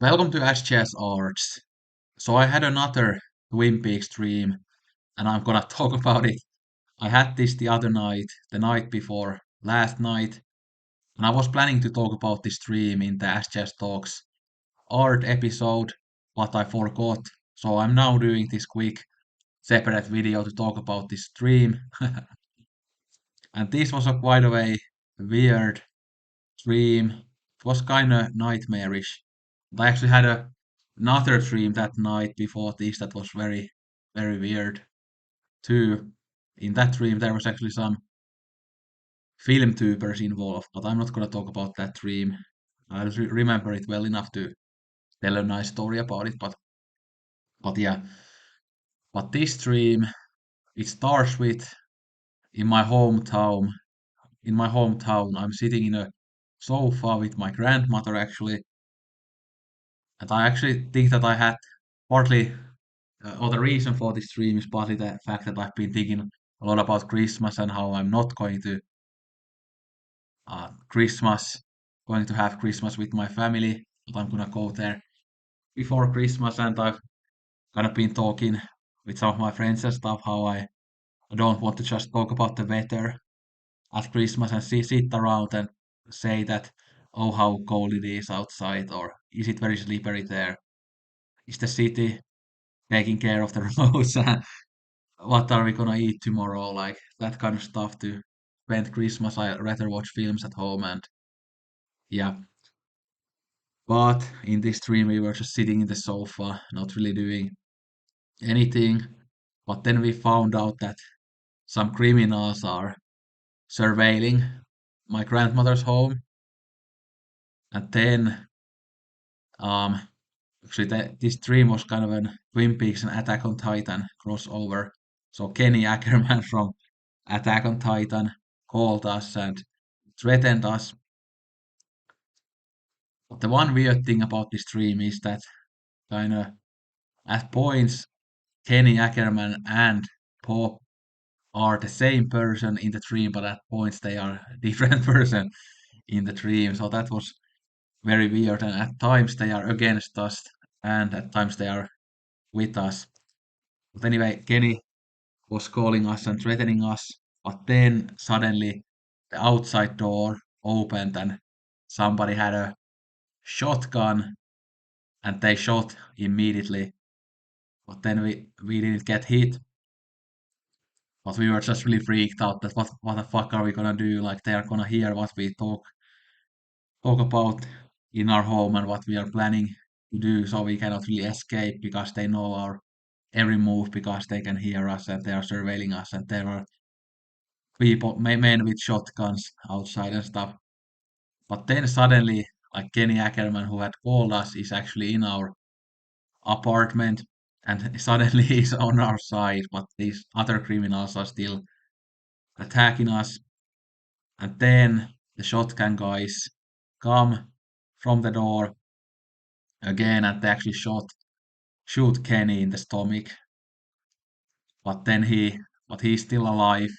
Welcome to SGS Arts. So I had another Twin Peaks dream and I'm gonna talk about it. I had this the other night, the night before last night, and I was planning to talk about this dream in the SGS Talks art episode, but I forgot. So I'm now doing this quick separate video to talk about this dream. And this was a quite a way weird dream. It was kind of nightmarish. I actually had another dream that night before this that was very, very weird too. In that dream, there was actually some film tubers involved, but I'm not gonna talk about that dream. I remember it well enough to tell a nice story about it, but yeah. But this dream, it starts with in my hometown. In my hometown, I'm sitting in a sofa with my grandmother actually, and I actually think that I had partly, or the reason for this dream is partly the fact that I've been thinking a lot about Christmas and how I'm not going to Christmas, going to have Christmas with my family, but I'm gonna go there before Christmas, and I've kind of been talking with some of my friends and stuff how I don't want to just talk about the weather at Christmas and sit around and say that, oh, how cold it is outside, or is it very slippery there? Is the city taking care of the roads? What are we gonna eat tomorrow? Like that kind of stuff to spend Christmas. I rather watch films at home and yeah. But in this dream we were just sitting in the sofa, not really doing anything. But then we found out that some criminals are surveilling my grandmother's home. And then um actually this dream was kind of an Twin Peaks and Attack on Titan crossover. So Kenny Ackerman from Attack on Titan called us and threatened us. But the one weird thing about this dream is that kind of at points Kenny Ackerman and Pop are the same person in the dream, but at points they are a different person in the dream. So that was very weird. And at times they are against us, and at times they are with us. But anyway, Kenny was calling us and threatening us. But then suddenly the outside door opened and somebody had a shotgun and they shot immediately. But then we didn't get hit. But we were just really freaked out that what the fuck are we gonna do? Like they are gonna hear what we talk about in our home and what we are planning to do, so we cannot really escape because they know our every move because they can hear us and they are surveilling us and there are people men with shotguns outside and stuff. But then suddenly, like Kenny Ackerman who had called us is actually in our apartment and suddenly he's on our side, but these other criminals are still attacking us. And then the shotgun guys come from the door again and they actually shoot Kenny in the stomach. But then but he's still alive.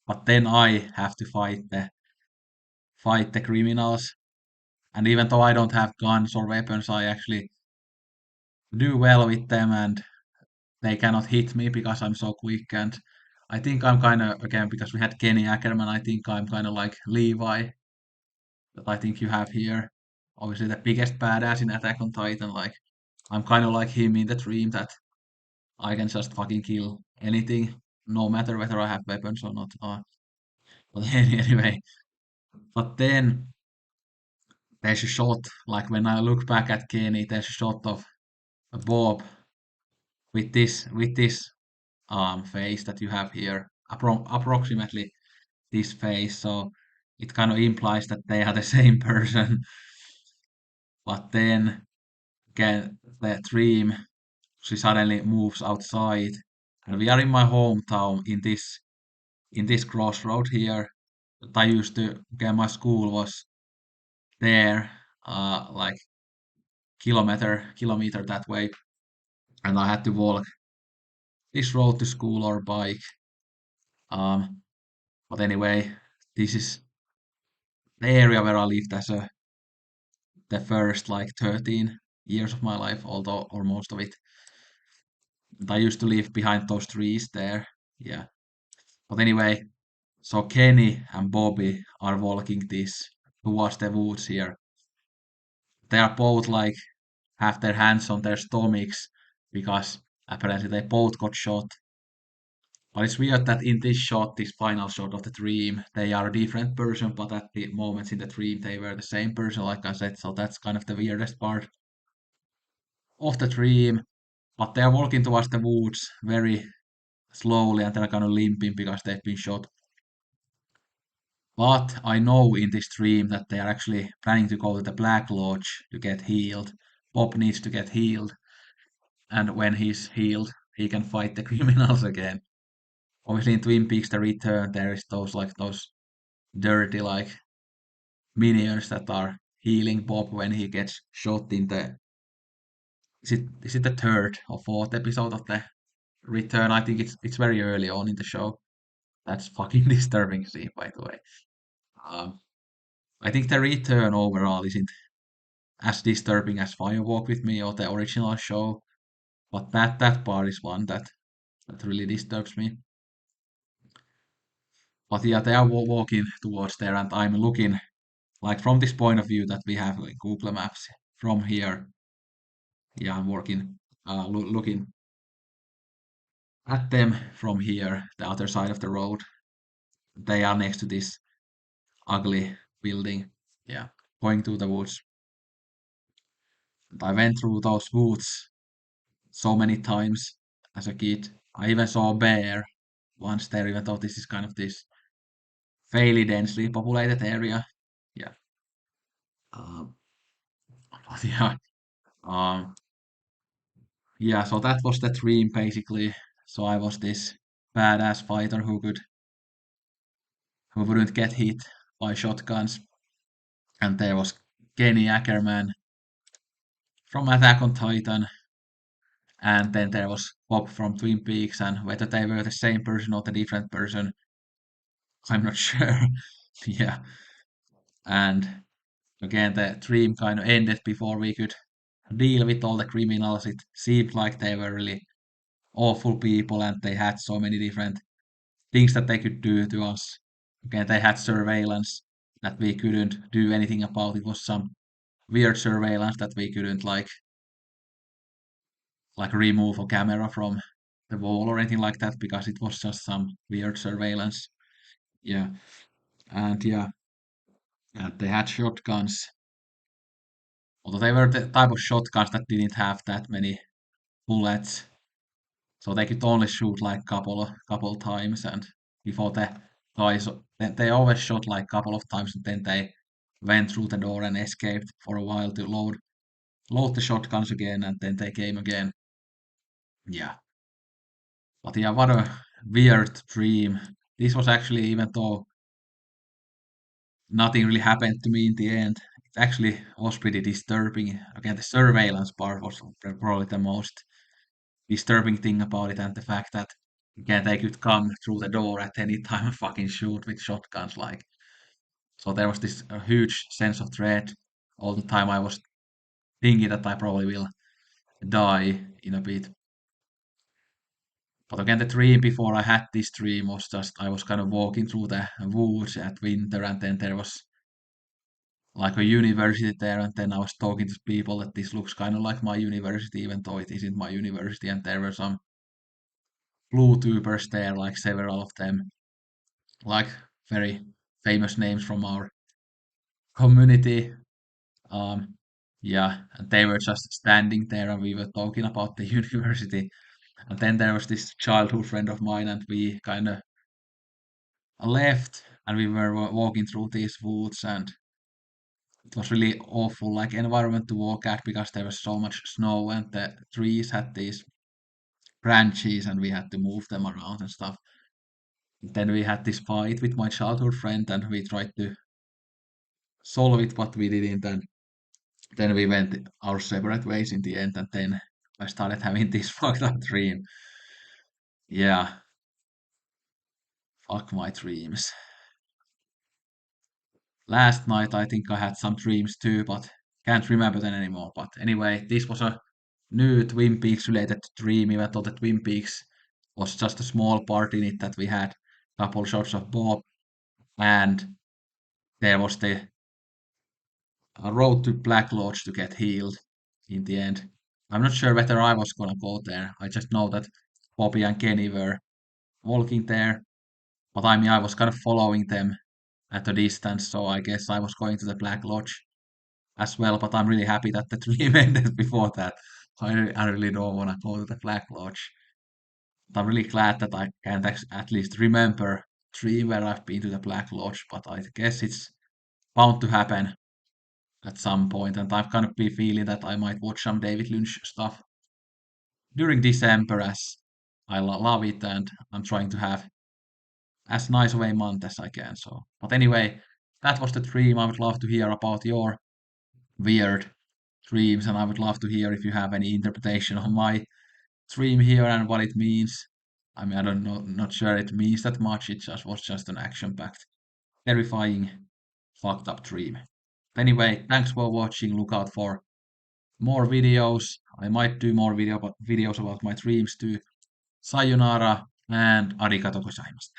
But then I have to fight the criminals. And even though I don't have guns or weapons, I actually do well with them and they cannot hit me because I'm so quick. And I think I'm kind of, again, because we had Kenny Ackerman, I think I'm kind of like Levi that I think you have here. Obviously, the biggest badass in Attack on Titan. Like, I'm kind of like him in the dream that I can just fucking kill anything, no matter whether I have weapons or not. But anyway, but then there's a shot, like when I look back at Kenny, there's a shot of Bob with this face that you have here, approximately this face. So it kind of implies that they are the same person. But then again, the dream, she suddenly moves outside, and we are in my hometown in this crossroad here. That I used to get my school was there, like kilometer that way, and I had to walk this road to school or bike. Um, but anyway, this is the area where I lived as the first like 13. years of my life, although or most of it. And I used to live behind those trees there. Yeah. But anyway, so Kenny and Bobby are walking this towards the woods here. They are both like have their hands on their stomachs because apparently they both got shot. But it's weird that in this shot, this final shot of the dream, they are a different person, but at the moments in the dream, they were the same person, like I said. So that's kind of the weirdest part of the dream. But they're walking towards the woods very slowly and they're kind of limping because they've been shot. But I know in this dream that they are actually planning to go to the Black Lodge to get healed. Bob needs to get healed, and when he's healed, he can fight the criminals again. Obviously, in Twin Peaks: The Return, there is those dirty like minions that are healing Bob when he gets shot in the is it the third or fourth episode of the Return? I think it's very early on in the show. That's fucking disturbing scene, by the way. Um, I think the Return overall isn't as disturbing as Firewalk with Me or the original show, but that part is one that really disturbs me. But yeah, they are walking towards there, and I'm looking like from this point of view that we have in Google Maps from here. Yeah, I'm working, looking at them from here, the other side of the road. They are next to this ugly building. Yeah, going to the woods. And I went through those woods so many times as a kid. I even saw a bear once there, even though this is kind of this fairly densely populated area. Yeah. Um, but yeah. Um, yeah, so that was the dream basically. So I was this badass fighter who wouldn't get hit by shotguns. And there was Kenny Ackerman from Attack on Titan. And then there was Bob from Twin Peaks. And whether they were the same person or the different person, I'm not sure. Yeah. And again, the dream kind of ended before we could deal with all the criminals. It seemed like they were really awful people and they had so many different things that they could do to us. Again, they had surveillance that we couldn't do anything about. It was some weird surveillance that we couldn't like remove a camera from the wall or anything like that because it was just some weird surveillance. Yeah, and yeah, and they had shotguns. Although they were the type of shotguns that didn't have that many bullets, so they could only shoot like couple times. And before the guys, they always shot like couple of times, and then they went through the door and escaped for a while to load the shotguns again, and then they came again. Yeah, but yeah, what a weird dream. This was actually, even though nothing really happened to me in the end, it actually was pretty disturbing. Again, the surveillance part was probably the most disturbing thing about it, and the fact that again they could come through the door at any time and fucking shoot with shotguns. Like, so there was this huge sense of dread all the time. I was thinking that I probably will die in a bit. But again, the dream before I had this dream was just I was kind of walking through the woods at winter, and then there was like a university there, and then I was talking to people that this looks kind of like my university, even though it isn't my university, and there were some blue tubers there, like several of them, like very famous names from our community. Um, yeah, and they were just standing there, and we were talking about the university. And then there was this childhood friend of mine, and we kind of left, and we were walking through these woods, and it was really awful, like environment to walk at because there was so much snow, and the trees had these branches, and we had to move them around and stuff. Then we had this fight with my childhood friend, and we tried to solve it, but we didn't. And then we went our separate ways in the end, and then I started having this fucked up dream. Yeah, fuck my dreams. Last night I think I had some dreams too, but Can't remember them anymore. But anyway, this was a new Twin Peaks related dream, even though the Twin Peaks was just a small part in it that we had a couple shots of Bob and there was the road to Black Lodge to get healed in the end. I'm not sure whether I was gonna go there. I just know that Bobby and Kenny were walking there, but I mean, I was kind of following them at a distance, so I guess I was going to the Black Lodge as well. But I'm really happy that the dream ended before that. I really don't want to go to the Black Lodge. But I'm really glad that I can at least remember dream where I've been to the Black Lodge, but I guess it's bound to happen at some point, and I've kind of been feeling that I might watch some David Lynch stuff during December as I love it and I'm trying to have as nice of a month as I can. So, but anyway, that was the dream. I would love to hear about your weird dreams, and I would love to hear if you have any interpretation of my dream here and what it means. I mean, I don't know, not sure it means that much. It just was just an action-packed, terrifying, fucked up dream. Anyway, thanks for watching. Look out for more videos. I might do more videos about my dreams too. Sayonara and arigato gozaimasu.